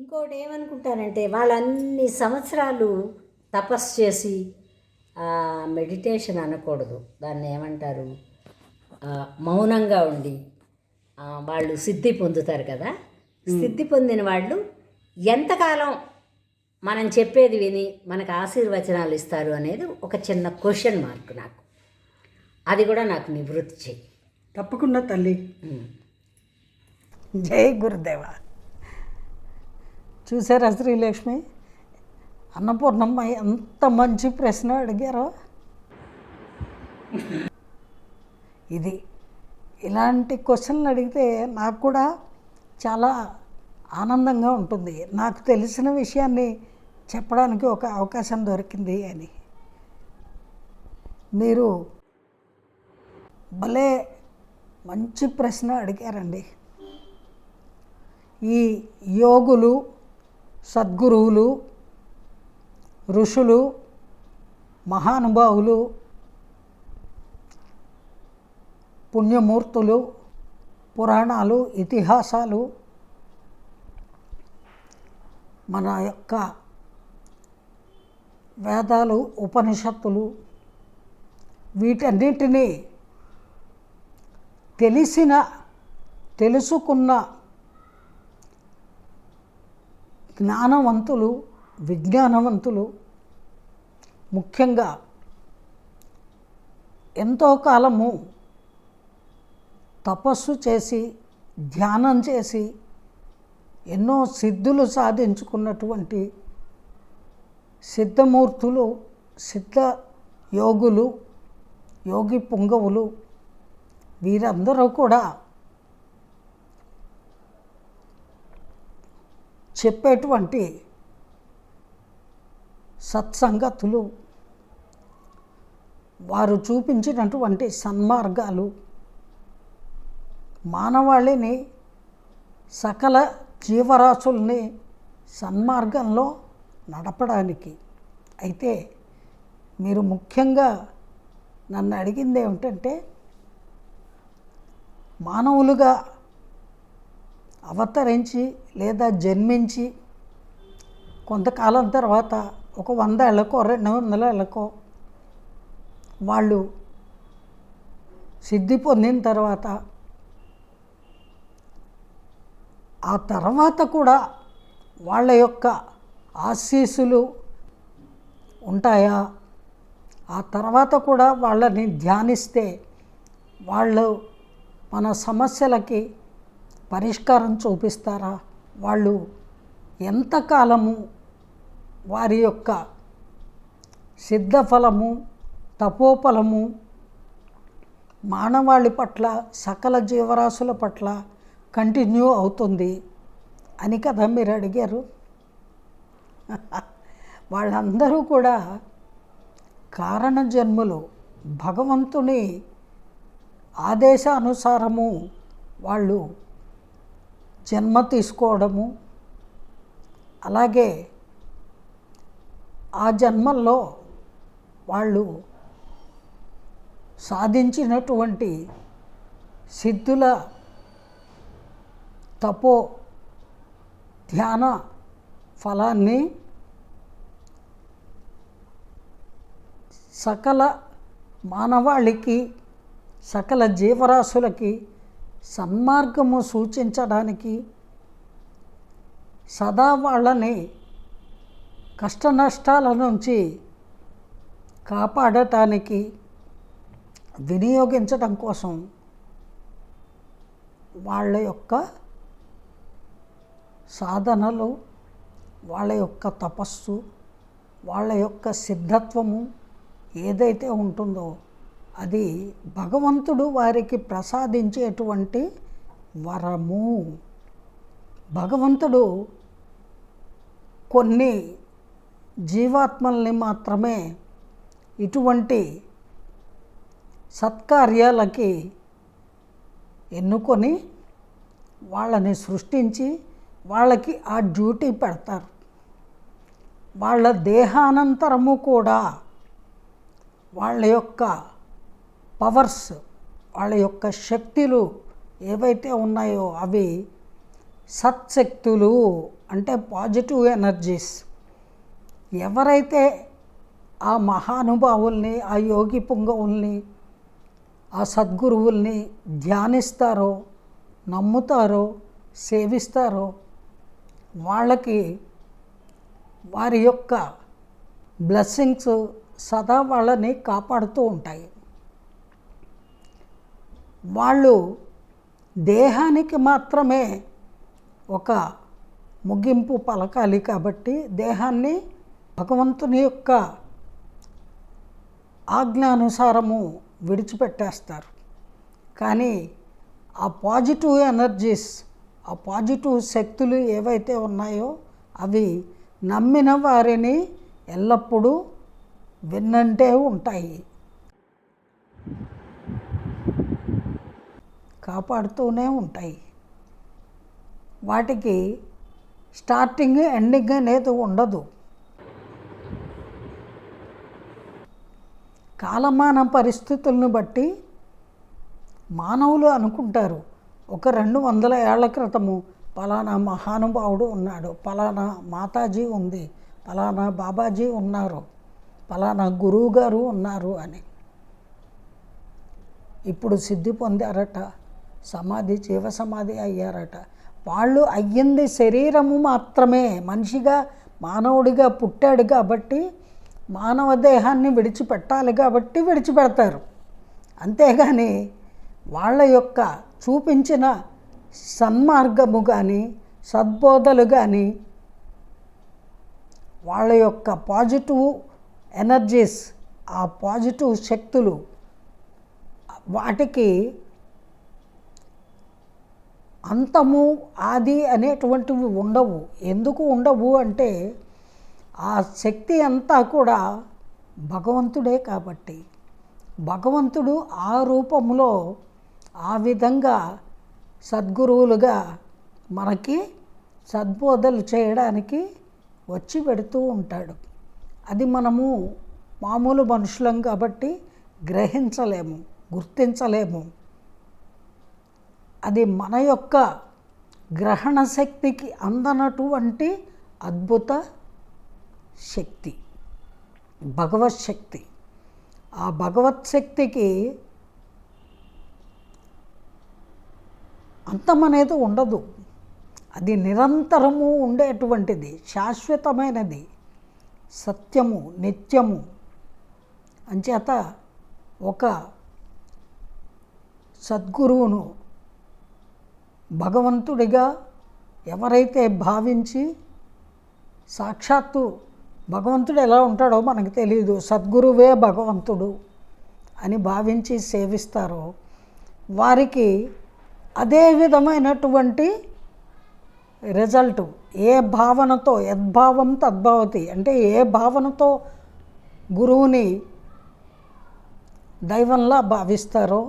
ఇంకోటి ఏమనుకుంటానంటే వాళ్ళన్ని సంవత్సరాలు తపస్సు చేసి మెడిటేషన్ అనకూడదు, దాన్ని ఏమంటారు, మౌనంగా ఉండి వాళ్ళు సిద్ధి పొందుతారు కదా. సిద్ధి పొందిన వాళ్ళు ఎంతకాలం మనం చెప్పేది విని మనకు ఆశీర్వచనాలు ఇస్తారు అనేది ఒక చిన్న క్వశ్చన్ మార్క్ నాకు. అది కూడా నాకు నివృత్తి చెయ్యి. తప్పకుండా తల్లి. జై గురుదేవ. చూసారా శ్రీలక్ష్మి, అన్నపూర్ణమ్మ ఎంత మంచి ప్రశ్న అడిగారో. ఇది ఇలాంటి క్వశ్చన్లు అడిగితే నాకు కూడా చాలా ఆనందంగా ఉంటుంది. నాకు తెలిసిన విషయాన్ని చెప్పడానికి ఒక అవకాశం దొరికింది అని. మీరు భలే మంచి ప్రశ్న అడిగారండి. ఈ యోగులు, సద్గురువులు, ఋషులు, మహానుభావులు, పుణ్యమూర్తులు, పురాణాలు, ఇతిహాసాలు, మన యొక్క వేదాలు, ఉపనిషత్తులు, వీటన్నిటినీ తెలుసుకున్న జ్ఞానవంతులు, విజ్ఞానవంతులు, ముఖ్యంగా ఎంతో కాలము తపస్సు చేసి ధ్యానం చేసి ఎన్నో సిద్ధులు సాధించుకున్నటువంటి సిద్ధమూర్తులు, సిద్ధ యోగులు, యోగి పుంగవులు, వీరందరూ కూడా చెప్పేటువంటి సత్సంగతులు, వారు చూపించినటువంటి సన్మార్గాలు మానవాళిని, సకల జీవరాశుల్ని సన్మార్గంలో నడపడానికి. అయితే మీరు ముఖ్యంగా నన్ను అడిగింది ఏమిటంటే, మానవులుగా అవతరించి లేదా జన్మించి కొంతకాలం తర్వాత ఒక 100 ఏళ్ళకో 200 ఏళ్ళకో వాళ్ళు సిద్ధి పొందిన తర్వాత ఆ తర్వాత కూడా వాళ్ళ యొక్క ఆశీస్సులు ఉంటాయా? ఆ తర్వాత కూడా వాళ్ళని ధ్యానిస్తే వాళ్ళు మన సమస్యలకి పరిష్కారం చూపిస్తారా? వాళ్ళు ఎంతకాలము వారి యొక్క సిద్ధఫలము, తపోఫలము మానవాళి పట్ల, సకల జీవరాశుల పట్ల కంటిన్యూ అవుతుంది అని కదా మీరు అడిగారు. వాళ్ళందరూ కూడా కారణజన్ములు. భగవంతుని ఆదేశానుసారము వాళ్ళు జన్మ తీసుకోవడము, అలాగే ఆ జన్మల్లో వాళ్ళు సాధించినటువంటి సిద్ధుల, తపో, ధ్యాన ఫలాన్ని సకల మానవాళికి, సకల జీవరాశులకి సన్మార్గము సూచించడానికి, సదా వాళ్ళని కష్టనష్టాల నుంచి కాపాడటానికి వినియోగించడం కోసం వాళ్ళ యొక్క సాధనలు, వాళ్ళ యొక్క తపస్సు, వాళ్ళ యొక్క సిద్ధత్వము ఏదైతే ఉంటుందో అది భగవంతుడు వారికి ప్రసాదించేటువంటి వరము. భగవంతుడు కొన్ని జీవాత్మల్ని మాత్రమే ఇటువంటి సత్కార్యాలకి ఎన్నుకొని వాళ్ళని సృష్టించి వాళ్ళకి ఆ డ్యూటీ పెడతారు. వాళ్ళ దేహానంతరము కూడా వాళ్ళ యొక్క పవర్స్, వాళ్ళ యొక్క శక్తులు ఏవైతే ఉన్నాయో అవి సత్శక్తులు అంటే పాజిటివ్ ఎనర్జీస్. ఎవరైతే ఆ మహానుభావుల్ని, ఆ యోగి పుంగవుల్ని, ఆ సద్గురువుల్ని ధ్యానిస్తారో, నమ్ముతారో, సేవిస్తారో వాళ్ళకి వారి యొక్క బ్లెస్సింగ్స్ సదా వాళ్ళని కాపాడుతూ ఉంటాయి. వాళ్ళు దేహానికి మాత్రమే ఒక ముగింపు పలకాలి కాబట్టి దేహాన్ని భగవంతుని యొక్క ఆజ్ఞానుసారము విడిచిపెట్టేస్తారు. కానీ ఆ పాజిటివ్ ఎనర్జీస్, ఆ పాజిటివ్ శక్తులు ఏవైతే ఉన్నాయో అవి నమ్మిన వారిని ఎల్లప్పుడూ వెన్నంటే ఉంటాయి, కాపాడుతూనే ఉంటాయి. వాటికి స్టార్టింగ్ ఎండింగ్ అనేది ఉండదు. కాలమాన పరిస్థితులను బట్టి మానవులు అనుకుంటారు, ఒక 200 ఏళ్ల క్రితము పలానా మహానుభావుడు ఉన్నాడు, పలానా మాతాజీ ఉంది, పలానా బాబాజీ ఉన్నారు, పలానా గురువు గారు ఉన్నారు అని. ఇప్పుడు సిద్ధి పొందారట, సమాధి, జీవ సమాధి అయ్యారట. వాళ్ళు అయ్యింది శరీరము మాత్రమే. మనిషిగా మానవుడిగా పుట్టాడు కాబట్టి మానవ దేహాన్ని విడిచిపెట్టాలి కాబట్టి విడిచిపెడతారు. అంతేగాని వాళ్ళ యొక్క చూపించిన సన్మార్గము కానీ, సద్బోధలు కానీ, వాళ్ళ యొక్క పాజిటివ్ ఎనర్జీస్, ఆ పాజిటివ్ శక్తులు వాటికి అంతము ఆది అనేటువంటివి ఉండవు. ఎందుకు ఉండవు అంటే ఆ శక్తి అంతా కూడా భగవంతుడే కాబట్టి. భగవంతుడు ఆ రూపంలో ఆ విధంగా సద్గురువులుగా మనకి సద్బోధలు చేయడానికి వచ్చి పెడుతూ ఉంటాడు. అది మనము మామూలు మనుషులం కాబట్టి గ్రహించలేము, గుర్తించలేము. అది మన యొక్క గ్రహణ శక్తికి అందనటువంటి అద్భుత శక్తి, భగవత్ శక్తి. ఆ భగవత్ శక్తికి అంతం అనేది ఉండదు. అది నిరంతరము ఉండేటువంటిది, శాశ్వతమైనది, సత్యము, నిత్యము. అంచేత ఒక సద్గురువును భగవంతుడిగా ఎవరైతే భావించి, సాక్షాత్తు భగవంతుడు ఎలా ఉంటాడో మనకు తెలియదు, సద్గురువే భగవంతుడు అని భావించి సేవిస్తారో వారికి అదే విధమైనటువంటి రిజల్ట్. ఏ భావనతో, యద్భావం తద్భవతి అంటే ఏ భావనతో గురువుని దైవంలా భావిస్తారో,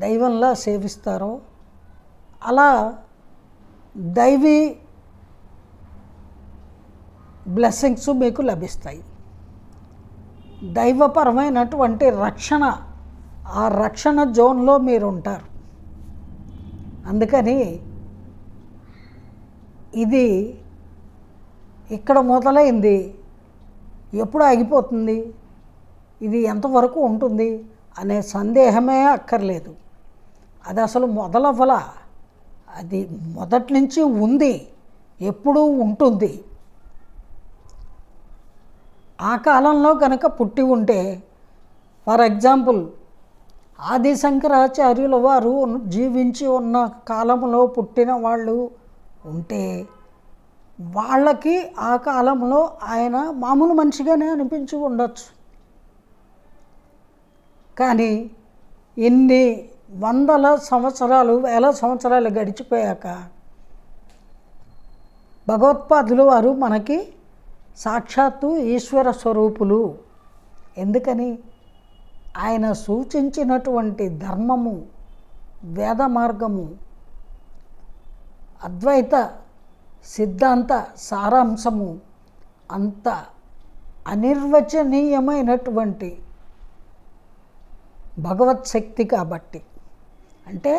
దైవంలా సేవిస్తారో అలా దైవీ బ్లెస్సింగ్స్ మీకు లభిస్తాయి. దైవపరమైనటువంటి రక్షణ, ఆ రక్షణ జోన్లో మీరు ఉంటారు. అందుకని ఇది ఇక్కడ మొదలైంది, ఎప్పుడు ఆగిపోతుంది, ఇది ఎంతవరకు ఉంటుంది అనే సందేహమే అక్కర్లేదు. అది అసలు మొదలవ్వల, అది మొదటి నుంచి ఉంది, ఎప్పుడూ ఉంటుంది. ఆ కాలంలో కనుక పుట్టి ఉంటే, ఫర్ ఎగ్జాంపుల్ ఆది శంకరాచార్యుల వారు జీవించి ఉన్న కాలంలో పుట్టిన వాళ్ళు ఉంటే వాళ్ళకి ఆ కాలంలో ఆయన మామూలు మనిషిగానే అనిపించి ఉండొచ్చు. కానీ ఇన్ని వందల సంవత్సరాలు, వేల సంవత్సరాలు గడిచిపోయాక భగవత్పాదులు వారు మనకి సాక్షాత్తు ఈశ్వర స్వరూపులు. ఎందుకని? ఆయన సూచించినటువంటి ధర్మము, వేద మార్గము, అద్వైత సిద్ధాంత సారాంశము అంత అనిర్వచనీయమైనటువంటి భగవత్ శక్తి కాబట్టి. అంటే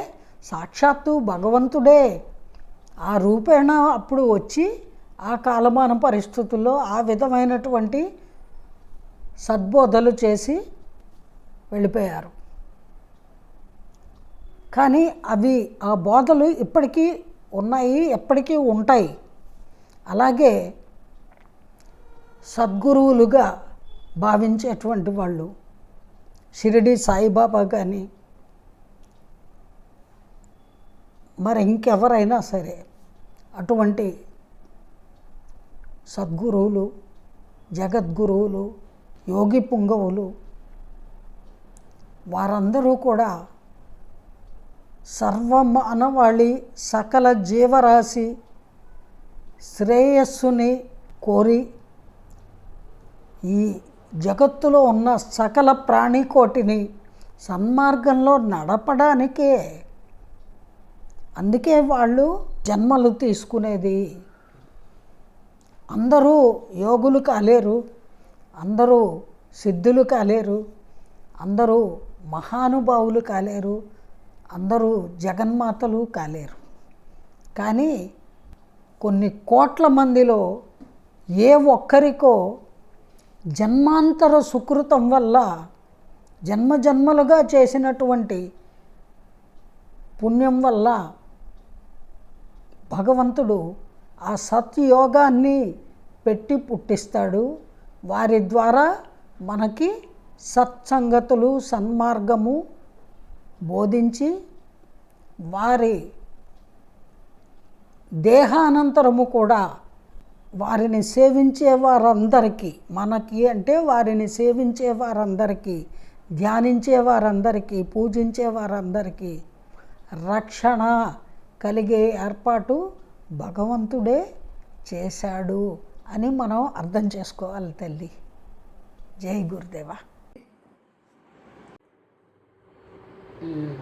సాక్షాత్తు భగవంతుడే ఆ రూపేణ అప్పుడు వచ్చి ఆ కాలమాన పరిస్థితుల్లో ఆ విధమైనటువంటి సద్బోధలు చేసి వెళ్ళిపోయారు. కానీ అవి ఆ బోధలు ఇప్పటికీ ఉన్నాయి, ఎప్పటికీ ఉంటాయి. అలాగే సద్గురువులుగా భావించేటువంటి వాళ్ళు షిరిడి సాయిబాబా కానీ మరి ఇంకెవరైనా సరే అటువంటి సద్గురువులు, జగద్గురువులు, యోగి పుంగవులు వారందరూ కూడా సర్వమానవాళి సకల జీవరాశి శ్రేయస్సుని కోరి ఈ జగత్తులో ఉన్న సకల ప్రాణికోటిని సన్మార్గంలో నడపడానికే, అందుకే వాళ్ళు జన్మలు తీసుకునేది. అందరూ యోగులు కాలేరు, అందరూ సిద్ధులు కాలేరు, అందరూ మహానుభావులు కాలేరు, అందరూ జగన్మాతలు కాలేరు. కానీ కొన్ని కోట్ల మందిలో ఏ ఒక్కరికో జన్మాంతర సుకృతం వల్ల జన్మజన్మలుగా చేసినటువంటి పుణ్యం వల్ల భగవంతుడు ఆ సత్యోగాన్ని పెట్టి పుట్టిస్తాడు. వారి ద్వారా మనకి సత్సంగతులు, సన్మార్గము బోధించి వారి దేహానంతరము కూడా వారిని సేవించే వారందరికీ, మనకి అంటే వారిని సేవించే వారందరికీ, ధ్యానించే వారందరికీ, పూజించే వారందరికీ రక్షణ కలిగే ఏర్పాటు భగవంతుడే చేశాడు అని మనం అర్థం చేసుకోవాలి తల్లి. జై గురుదేవా. మ్మ్.